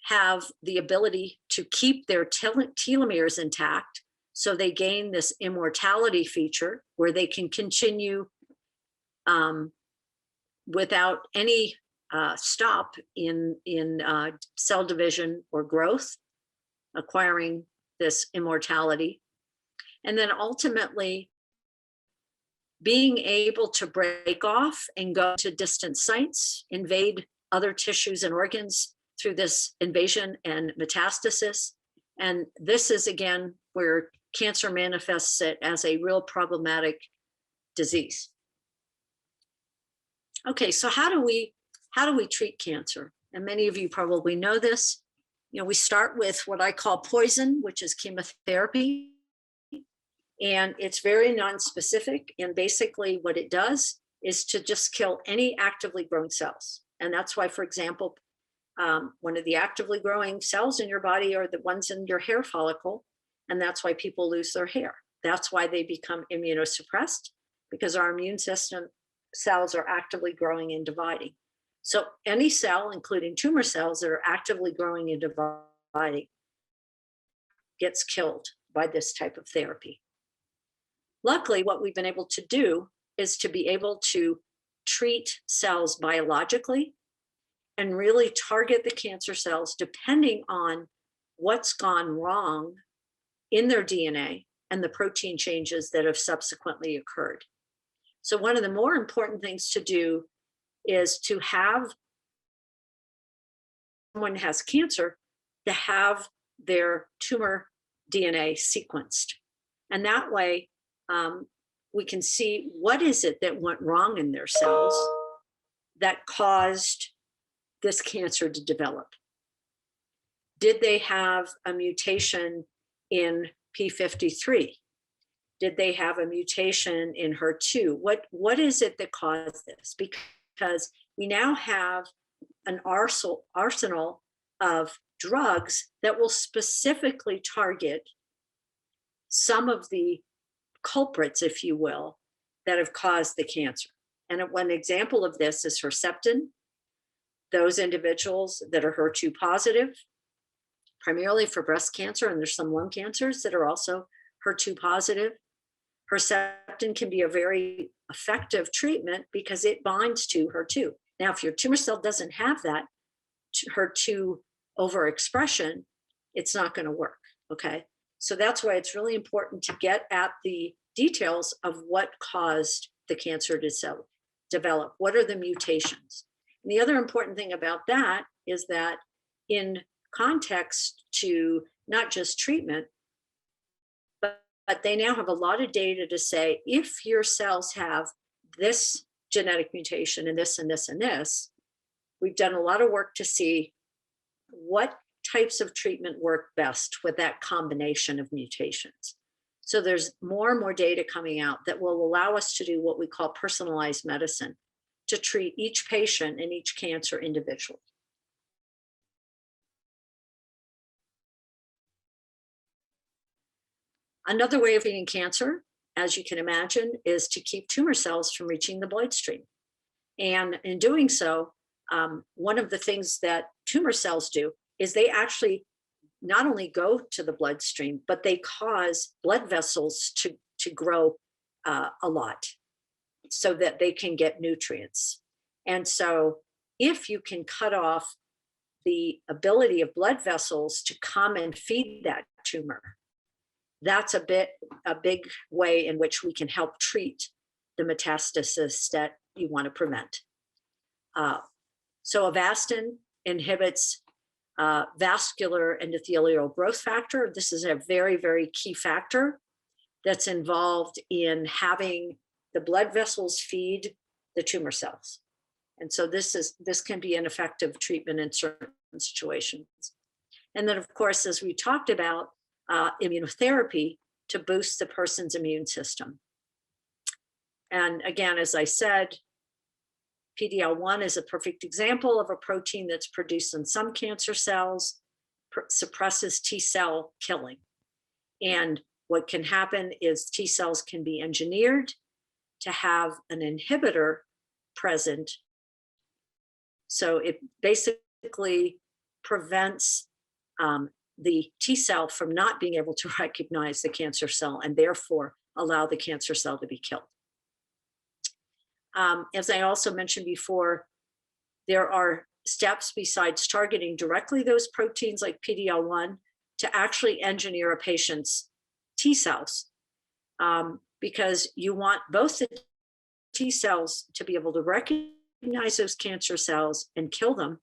have the ability to keep their telomeres intact. So they gain this immortality feature where they can continue without any stop in cell division or growth, acquiring this immortality. And then ultimately being able to break off and go to distant sites, invade other tissues and organs through this invasion and metastasis. And this is again where cancer manifests it as a real problematic disease. Okay, so how do we treat cancer? And many of you probably know this. You know, we start with what I call poison, which is chemotherapy. And it's very nonspecific. And basically what it does is to just kill any actively grown cells. And that's why, for example, one of the actively growing cells in your body are the ones in your hair follicle. And that's why people lose their hair. That's why they become immunosuppressed, because our immune system cells are actively growing and dividing. So any cell, including tumor cells that are actively growing and dividing, gets killed by this type of therapy. Luckily, what we've been able to do is to be able to treat cells biologically and really target the cancer cells depending on what's gone wrong in their DNA and the protein changes that have subsequently occurred. So one of the more important things to do is to have someone has cancer to have their tumor DNA sequenced. And that way we can see what is it that went wrong in their cells that caused this cancer to develop. Did they have a mutation in P53? Did they have a mutation in HER2? What is it that caused this? Because we now have an arsenal of drugs that will specifically target some of the culprits, if you will, that have caused the cancer. And one example of this is Herceptin. Those individuals that are HER2 positive, primarily for breast cancer, and there's some lung cancers that are also HER2 positive. Herceptin can be a very effective treatment because it binds to HER2. Now, if your tumor cell doesn't have that HER2 overexpression, it's not going to work, okay? So that's why it's really important to get at the details of what caused the cancer to develop. What are the mutations? And the other important thing about that is that in context to not just treatment, but they now have a lot of data to say, if your cells have this genetic mutation and this and this and this, we've done a lot of work to see what types of treatment work best with that combination of mutations. So there's more and more data coming out that will allow us to do what we call personalized medicine, to treat each patient and each cancer individually. Another way of treating cancer, as you can imagine, is to keep tumor cells from reaching the bloodstream. And in doing so, one of the things that tumor cells do is they actually not only go to the bloodstream, but they cause blood vessels to grow a lot so that they can get nutrients. And so if you can cut off the ability of blood vessels to come and feed that tumor, that's a big way in which we can help treat the metastasis that you want to prevent. So Avastin inhibits vascular endothelial growth factor. This is a very, very key factor that's involved in having the blood vessels feed the tumor cells. And so this can be an effective treatment in certain situations. And then, of course, as we talked about, immunotherapy to boost the person's immune system. And again, as I said, PD-L1 is a perfect example of a protein that's produced in some cancer cells, suppresses T cell killing. And what can happen is T cells can be engineered to have an inhibitor present. So it basically prevents the T cell from not being able to recognize the cancer cell and therefore allow the cancer cell to be killed. As I also mentioned before, there are steps besides targeting directly those proteins like PD-L1 to actually engineer a patient's T cells, because you want both the T cells to be able to recognize those cancer cells and kill them,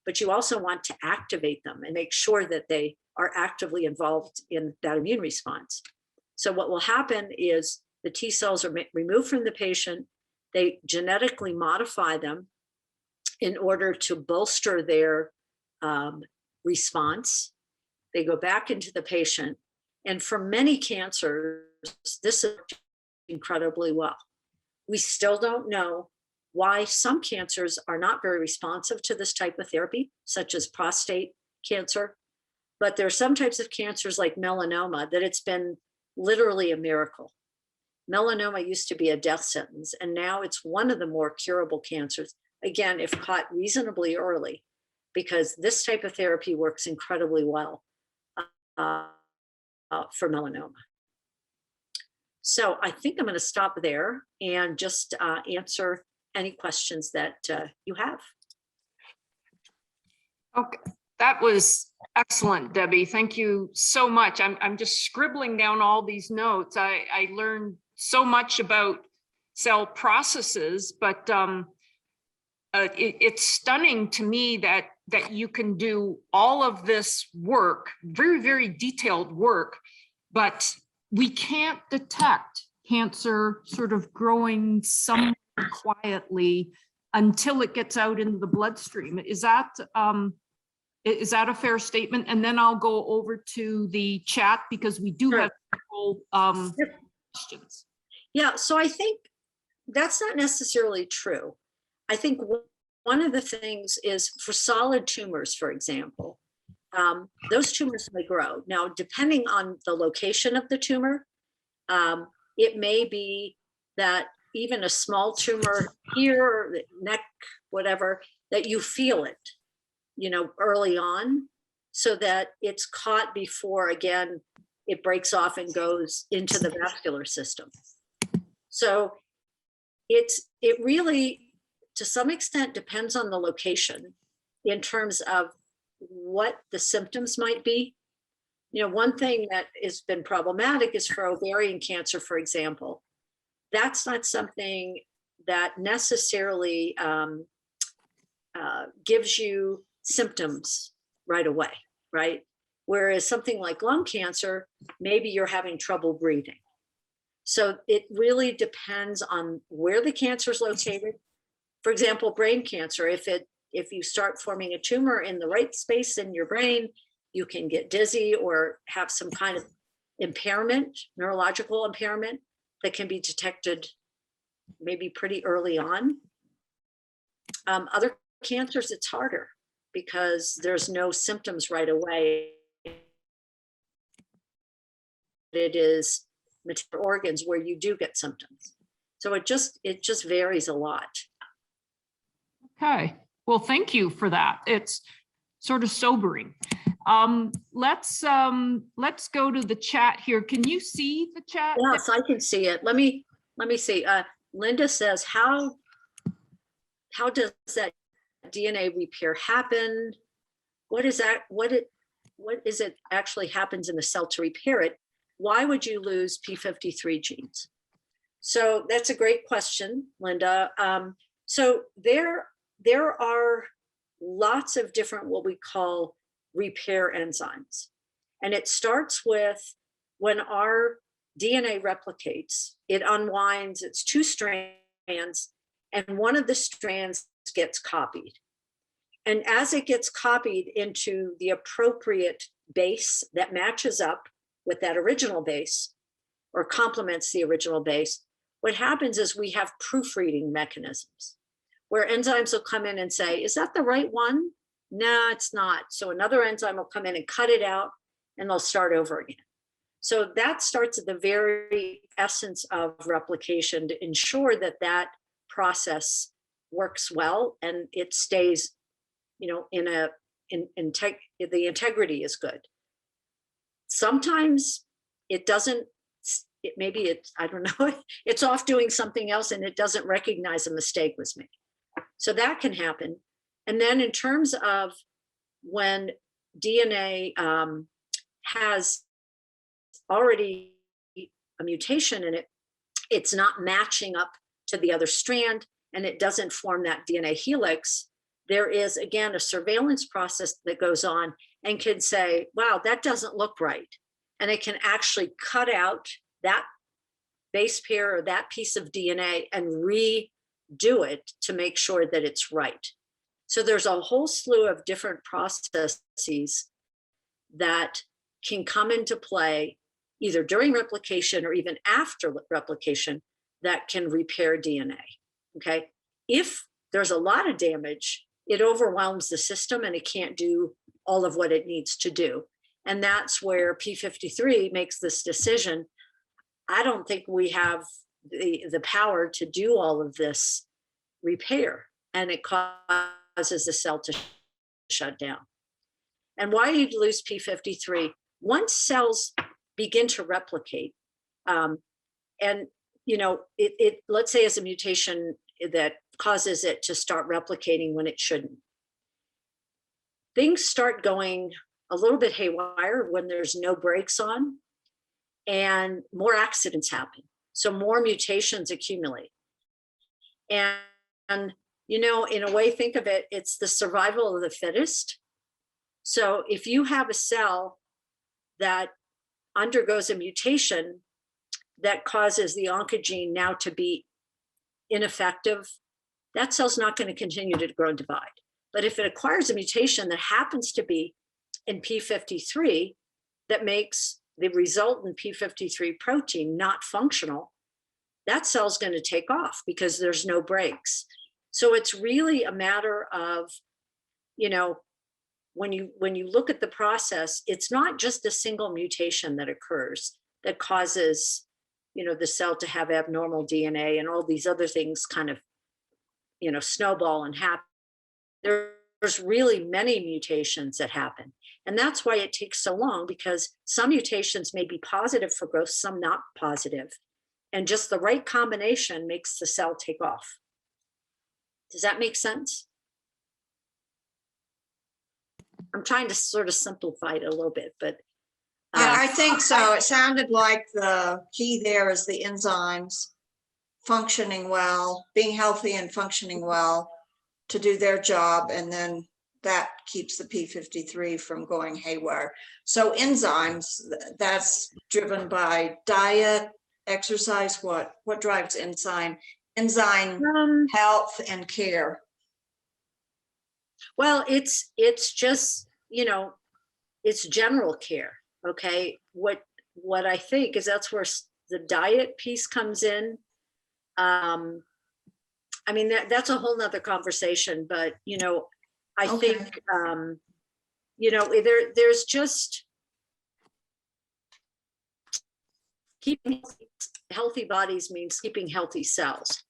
but you also want to activate them and make sure that they are actively involved in that immune response. So what will happen is the T cells are removed from the patient, they genetically modify them in order to bolster their response. They go back into the patient. And for many cancers, this is incredibly well. We still don't know why some cancers are not very responsive to this type of therapy, such as prostate cancer. But there are some types of cancers like melanoma that it's been literally a miracle. Melanoma used to be a death sentence, and now it's one of the more curable cancers, again, if caught reasonably early, because this type of therapy works incredibly well for melanoma. So I think I'm going to stop there and just answer any questions that you have. Okay, that was excellent, Debbie. Thank you so much. I'm just scribbling down all these notes. I learned so much about cell processes, but it's stunning to me that you can do all of this work, very, very detailed work, but we can't detect cancer sort of growing somewhere quietly until it gets out into the bloodstream. Is that a fair statement? And then I'll go over to the chat because we do have people, questions. Yeah, so I think that's not necessarily true. I think one of the things is for solid tumors, for example, those tumors may grow. Now, depending on the location of the tumor, it may be that even a small tumor here, neck, whatever, that you feel it, early on, so that it's caught before, again, it breaks off and goes into the vascular system. So it really, to some extent, depends on the location in terms of what the symptoms might be. One thing that has been problematic is for ovarian cancer, for example. That's not something that necessarily gives you symptoms right away, right? Whereas something like lung cancer, maybe you're having trouble breathing. So it really depends on where the cancer is located. For example, brain cancer, if you start forming a tumor in the right space in your brain, you can get dizzy or have some kind of impairment, neurological impairment that can be detected maybe pretty early on. Other cancers, it's harder because there's no symptoms right away. It is material organs where you do get symptoms. So it just varies a lot. Okay, well, thank you for that. It's sort of sobering. Let's go to the chat here. Can you see the chat? Yes, I can see it. Let me see. Linda says, how does that DNA repair happen? What is that? What is it actually happens in the cell to repair it? Why would you lose P53 genes? So that's a great question, Linda. So there are lots of different what we call repair enzymes. And it starts with when our DNA replicates, it unwinds its two strands, and one of the strands gets copied. And as it gets copied into the appropriate base that matches up with that original base or complements the original base, what happens is we have proofreading mechanisms where enzymes will come in and say, is that the right one? No, it's not. So another enzyme will come in and cut it out, and they'll start over again. So that starts at the very essence of replication to ensure that that process works well and it stays, the integrity is good. Sometimes it doesn't, I don't know, it's off doing something else and it doesn't recognize a mistake was made. So that can happen. And then in terms of when DNA has already a mutation in it, it's not matching up to the other strand and it doesn't form that DNA helix, there is, again, a surveillance process that goes on and can say, wow, that doesn't look right. And it can actually cut out that base pair or that piece of DNA and redo it to make sure that it's right. So there's a whole slew of different processes that can come into play either during replication or even after replication that can repair DNA, okay? If there's a lot of damage, it overwhelms the system and it can't do all of what it needs to do. And that's where P53 makes this decision. I don't think we have the power to do all of this repair, and it causes the cell to shut down. And why do you lose P53? Once cells begin to replicate, and let's say it's a mutation that causes it to start replicating when it shouldn't. Things start going a little bit haywire when there's no brakes on, and more accidents happen. So more mutations accumulate. And in a way, think of it, it's the survival of the fittest. So if you have a cell that undergoes a mutation that causes the oncogene now to be ineffective, that cell's not going to continue to grow and divide. But if it acquires a mutation that happens to be in P53 that makes the resultant P53 protein not functional, that cell's going to take off because there's no brakes. So it's really a matter of, when you look at the process, it's not just a single mutation that occurs that causes, the cell to have abnormal DNA and all these other things kind of, snowball and happen. There's really many mutations that happen. And that's why it takes so long, because some mutations may be positive for growth, some not positive. And just the right combination makes the cell take off. Does that make sense? I'm trying to sort of simplify it a little bit, but. Yeah, I think so. It sounded like the key there is the enzymes functioning well, being healthy and functioning well to do their job. And then that keeps the P53 from going haywire. So enzymes, that's driven by diet, exercise, what drives enzyme health and care? Well, it's just, it's general care. Okay. What I think is that's where the diet piece comes in. I mean, that's a whole nother conversation, but, I Okay. think, there's just keeping healthy bodies means keeping healthy cells.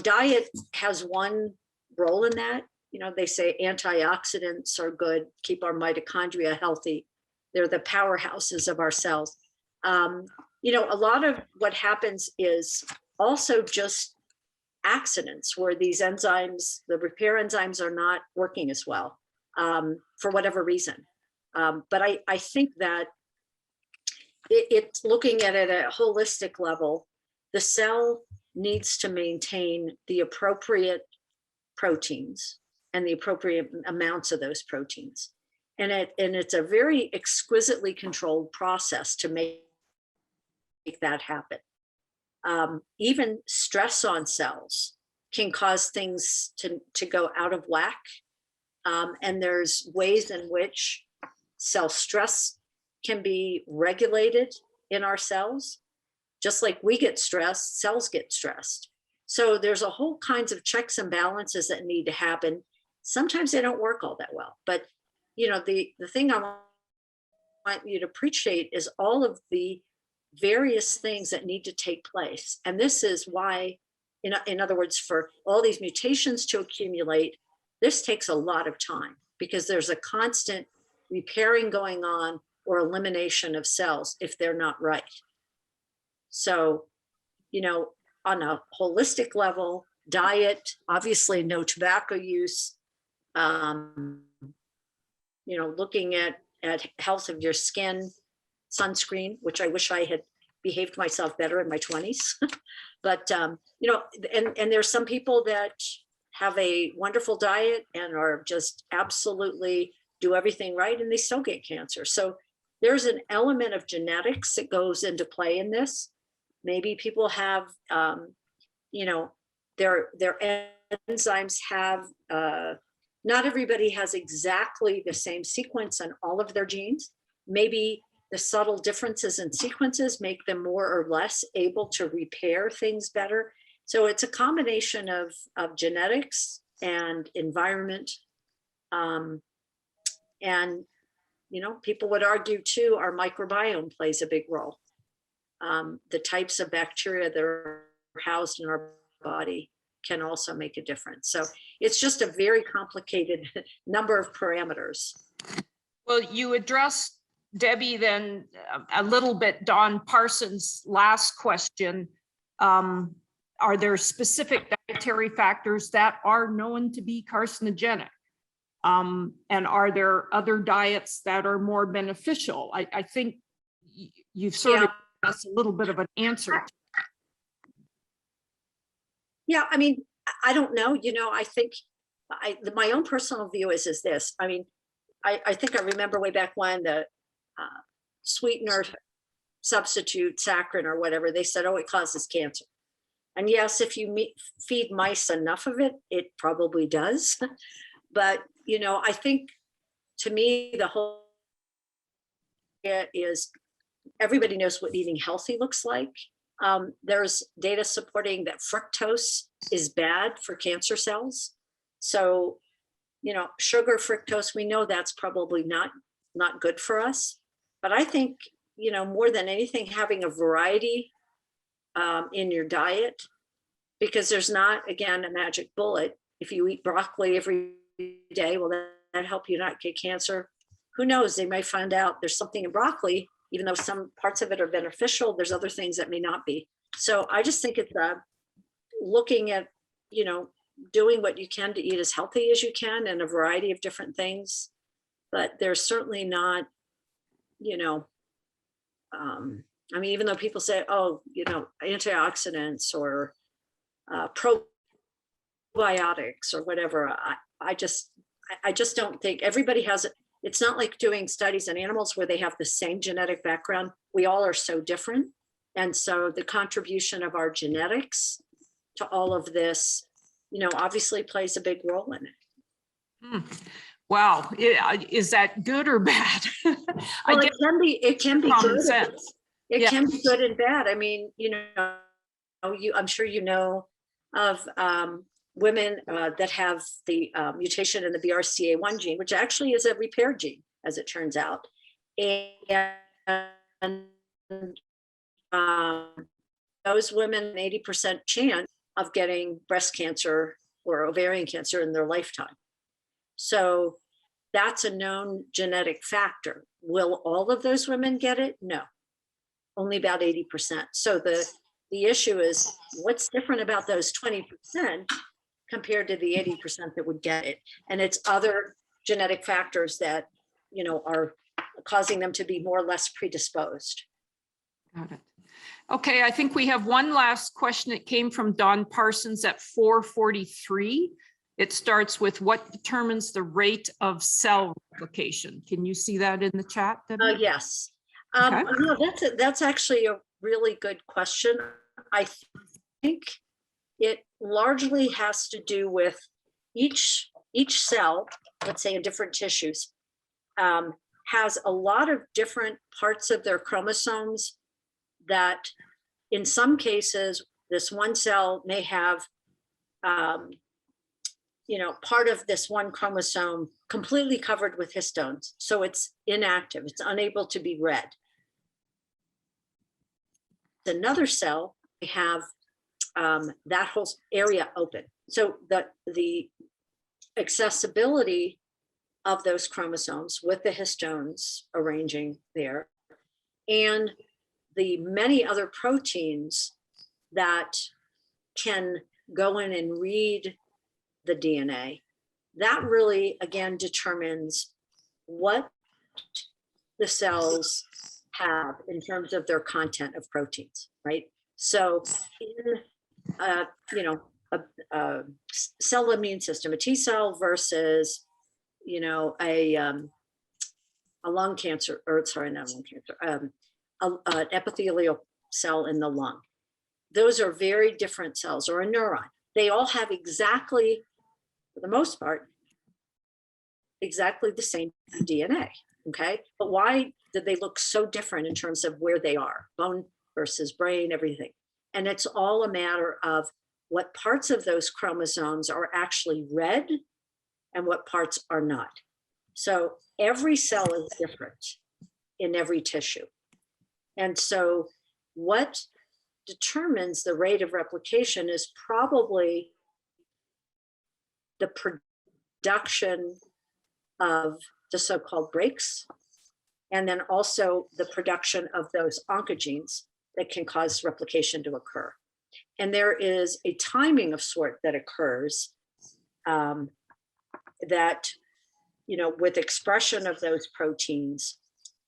Diet has one role in that. They say antioxidants are good, keep our mitochondria healthy. They're the powerhouses of our cells. A lot of what happens is also just accidents where these enzymes, the repair enzymes, are not working as well for whatever reason. But I think that it's looking at it at a holistic level. The cell needs to maintain the appropriate proteins and the appropriate amounts of those proteins. And it's a very exquisitely controlled process to make that happen. Even stress on cells can cause things to go out of whack. And there's ways in which cell stress can be regulated in our cells. Just like we get stressed, cells get stressed. So there's a whole kinds of checks and balances that need to happen. Sometimes they don't work all that well, but the thing I want you to appreciate is all of the various things that need to take place. And this is why, in other words, for all these mutations to accumulate, this takes a lot of time because there's a constant repairing going on or elimination of cells if they're not right. So, on a holistic level, diet, obviously no tobacco use, looking at health of your skin, sunscreen, which I wish I had behaved myself better in my 20s. But, and there's some people that have a wonderful diet and are just absolutely do everything right and they still get cancer. So there's an element of genetics that goes into play in this. Maybe people have, their enzymes have, not everybody has exactly the same sequence on all of their genes. Maybe the subtle differences in sequences make them more or less able to repair things better. So it's a combination of genetics and environment. And, people would argue too, our microbiome plays a big role. The types of bacteria that are housed in our body can also make a difference. So it's just a very complicated number of parameters. Well, you addressed, Debbie, then a little bit Don Parsons' last question. Are there specific dietary factors that are known to be carcinogenic? And are there other diets that are more beneficial? I think you've sort of given us a little bit of an answer. Yeah, I mean, I don't know. I think my own personal view is this. I mean, I think I remember way back when the sweetener substitute, saccharin or whatever, they said, oh, it causes cancer. And yes, if you feed mice enough of it, it probably does. But, I think to me, the whole idea is everybody knows what eating healthy looks like. There's data supporting that fructose is bad for cancer cells. So, sugar, fructose, we know that's probably not good for us. But I think, more than anything, having a variety in your diet, because there's not, again, a magic bullet. If you eat broccoli every day, will that help you not get cancer? Who knows? They might find out there's something in broccoli, even though some parts of it are beneficial, there's other things that may not be. So I just think it's looking at, doing what you can to eat as healthy as you can and a variety of different things. But there's certainly not, I mean, even though people say, oh, antioxidants or probiotics or whatever, I just don't think everybody has it. It's not like doing studies on animals where they have the same genetic background. We all are so different. And so the contribution of our genetics to all of this, obviously plays a big role in it. Wow. Is that good or bad? Well, it can be good. Sense. It can be good and bad. I mean, I'm sure of women that have the mutation in the BRCA1 gene, which actually is a repair gene, as it turns out. And those women, an 80% chance of getting breast cancer or ovarian cancer in their lifetime. So that's a known genetic factor. Will all of those women get it? No, only about 80%. So the issue is what's different about those 20% compared to the 80% that would get it. And it's other genetic factors that, are causing them to be more or less predisposed. Got it. Okay, I think we have one last question that came from Don Parsons at 443. It starts with what determines the rate of cell replication? Can you see that in the chat? Yes. Okay. No, that's actually really good question. I think it largely has to do with each cell, let's say in different tissues, has a lot of different parts of their chromosomes that in some cases, this one cell may have, part of this one chromosome completely covered with histones. So it's inactive, it's unable to be read. Another cell, we have that whole area open. So the accessibility of those chromosomes with the histones arranging there, and the many other proteins that can go in and read the DNA, that really, again, determines what the cells have in terms of their content of proteins, right? So in a cell immune system, a T cell versus, a lung cancer, or sorry, not lung cancer, an epithelial cell in the lung. Those are very different cells, or a neuron. They all have exactly, for the most part, exactly the same DNA, okay? But why do they look so different in terms of where they are? Bone versus brain, everything. And it's all a matter of what parts of those chromosomes are actually read and what parts are not. So every cell is different in every tissue. And so what determines the rate of replication is probably the production of the so-called breaks, and then also the production of those oncogenes that can cause replication to occur. And there is a timing of sort that occurs that, with expression of those proteins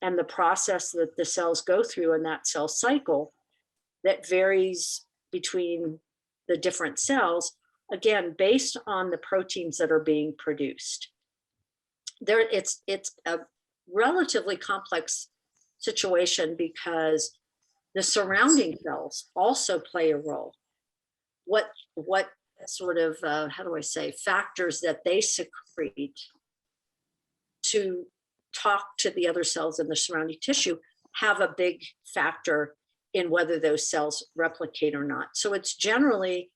and the process that the cells go through in that cell cycle that varies between the different cells, again, based on the proteins that are being produced. It's a relatively complex situation because the surrounding cells also play a role. What sort of, how do I say, factors that they secrete to talk to the other cells in the surrounding tissue have a big factor in whether those cells replicate or not. So it's generally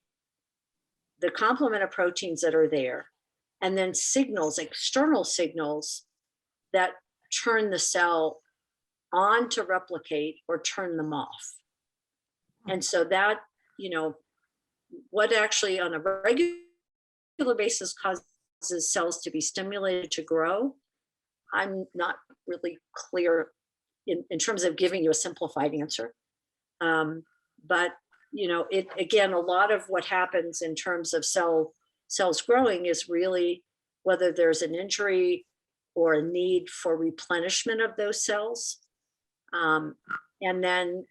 the complement of proteins that are there, and then signals, external signals that turn the cell on to replicate or turn them off. And so that, what actually on a regular basis causes cells to be stimulated to grow, I'm not really clear in terms of giving you a simplified answer. But it, again, a lot of what happens in terms of cells growing is really whether there's an injury or a need for replenishment of those cells. And then,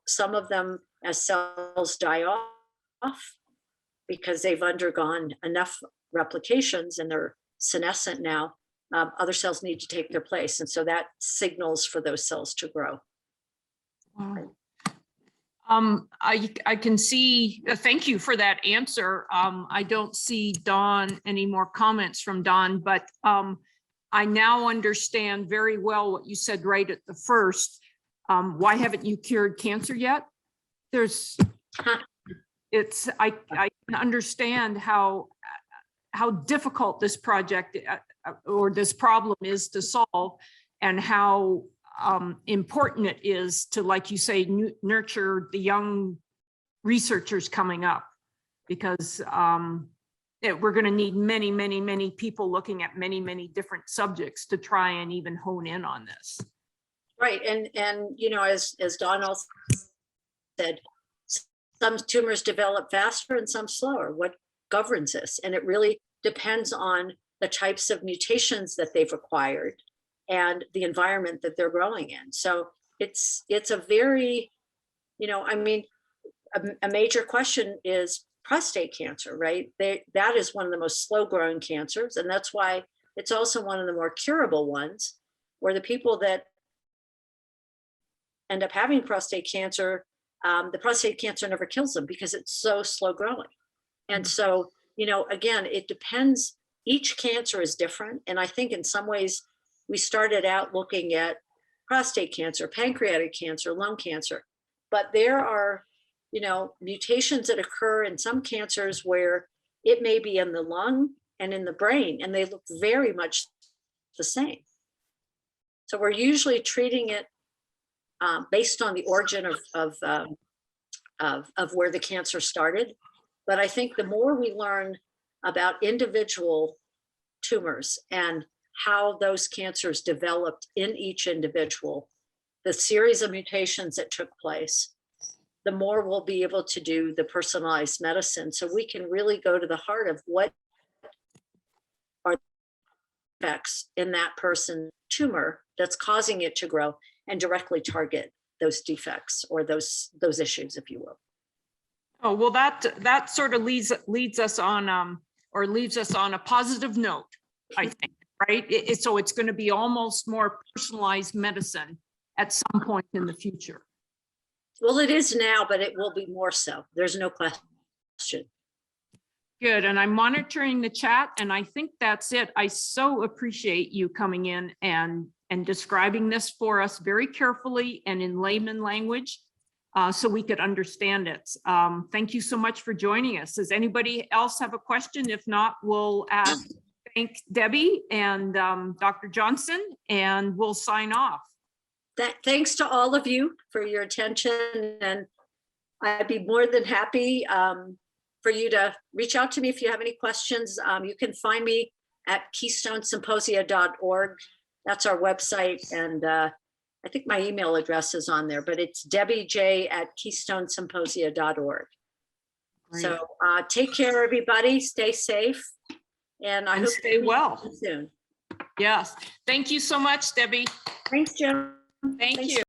some of them, as cells die off because they've undergone enough replications and they're senescent now, other cells need to take their place. And so that signals for those cells to grow. Wow. I can see, thank you for that answer. I don't see Dawn, any more comments from Dawn, but I now understand very well what you said right at the first. Why haven't you cured cancer yet? I can understand how difficult this project or this problem is to solve, and how important it is to, like you say, nurture the young researchers coming up, because we're going to need many, many, many people looking at many, many different subjects to try and even hone in on this. Right. And as Dawn also said, some tumors develop faster and some slower. What governs this? And it really depends on the types of mutations that they've acquired and the environment that they're growing in. So it's a very, a major question is prostate cancer, right? That is one of the most slow growing cancers. And that's why it's also one of the more curable ones, where the people that end up having prostate cancer, the prostate cancer never kills them because it's so slow growing. And so, again, it depends. Each cancer is different. And I think in some ways we started out looking at prostate cancer, pancreatic cancer, lung cancer, but there are, mutations that occur in some cancers where it may be in the lung and in the brain, and they look very much the same. So we're usually treating it based on the origin of where the cancer started. But I think the more we learn about individual tumors and how those cancers developed in each individual, the series of mutations that took place, the more we'll be able to do the personalized medicine. So we can really go to the heart of what are the effects in that person's tumor that's causing it to grow, and directly target those defects or those issues, if you will. Oh, well, that sort of leads us on, or leaves us on a positive note, I think, right? So it's going to be almost more personalized medicine at some point in the future. Well, it is now, but it will be more so. There's no question. Good. And I'm monitoring the chat, and I think that's it. I so appreciate you coming in and describing this for us very carefully and in layman language, so we could understand it. Thank you so much for joining us. Does anybody else have a question? If not, we'll thank Debbie and Dr. Johnson, and we'll sign off. Thanks to all of you for your attention, and I'd be more than happy for you to reach out to me if you have any questions. You can find me at keystonesymposia.org. That's our website, and I think my email address is on there, but it's debbiej@keystonesymposia.org. So take care, everybody. Stay safe, and I hope stay well soon. Yes. Thank you so much, Debbie. Thanks, Jim. Thank you.